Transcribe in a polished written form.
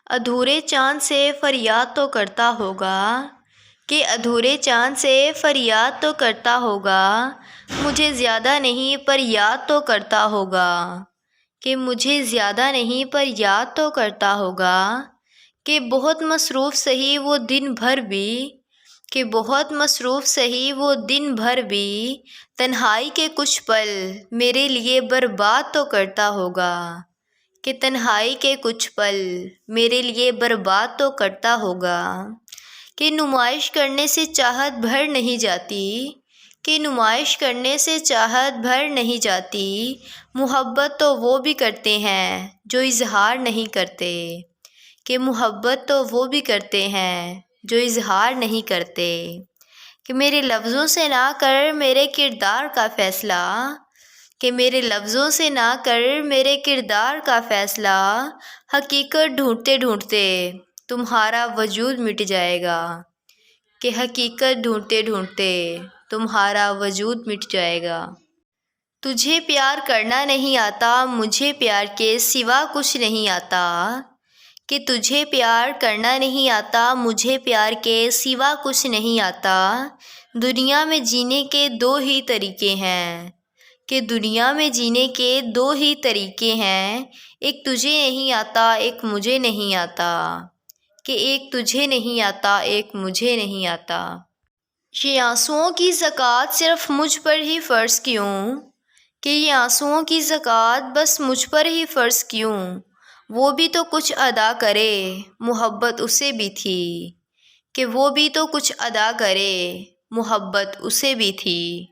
ادھورے چاند سے فریاد تو کرتا ہوگا کہ ادھورے چاند سے فریاد تو کرتا ہوگا، مجھے زیادہ نہیں پر یاد تو کرتا ہوگا، کہ مجھے زیادہ نہیں پر یاد تو کرتا ہوگا، کہ بہت مصروف سہی وہ دن بھر بھی، کہ بہت مصروف سہی وہ دن بھر بھی، تنہائی کے کچھ پل میرے لیے برباد تو کرتا ہوگا، کہ تنہائی کے کچھ پل میرے لیے برباد تو کرتا ہوگا، کہ نمائش کرنے سے چاہت بھر نہیں جاتی، کہ نمائش کرنے سے چاہت بھر نہیں جاتی، محبت تو وہ بھی کرتے ہیں جو اظہار نہیں کرتے، کہ محبت تو وہ بھی کرتے ہیں جو اظہار نہیں کرتے، کہ میرے لفظوں سے نہ کر میرے کردار کا فیصلہ، کہ میرے لفظوں سے نہ کر میرے کردار کا فیصلہ، حقیقت ڈھونڈتے ڈھونڈتے تمہارا وجود مٹ جائے گا، کہ حقیقت ڈھونڈتے ڈھونڈتے تمہارا وجود مٹ جائے گا۔ تجھے پیار کرنا نہیں آتا، مجھے پیار کے سوا کچھ نہیں آتا، کہ تجھے پیار کرنا نہیں آتا، مجھے پیار کے سوا کچھ نہیں آتا، دنیا میں جینے کے دو ہی طریقے ہیں، کہ دنیا میں جینے کے دو ہی طریقے ہیں، ایک تجھے نہیں آتا ایک مجھے نہیں آتا، کہ ایک تجھے نہیں آتا ایک مجھے نہیں آتا۔ یہ آنسوؤں کی زکوٰۃ صرف مجھ پر ہی فرض کیوں، کہ یہ آنسوؤں کی زکوٰۃ بس مجھ پر ہی فرض کیوں، وہ بھی تو کچھ ادا کرے محبت اسے بھی تھی، کہ وہ بھی تو کچھ ادا کرے محبت اسے بھی تھی۔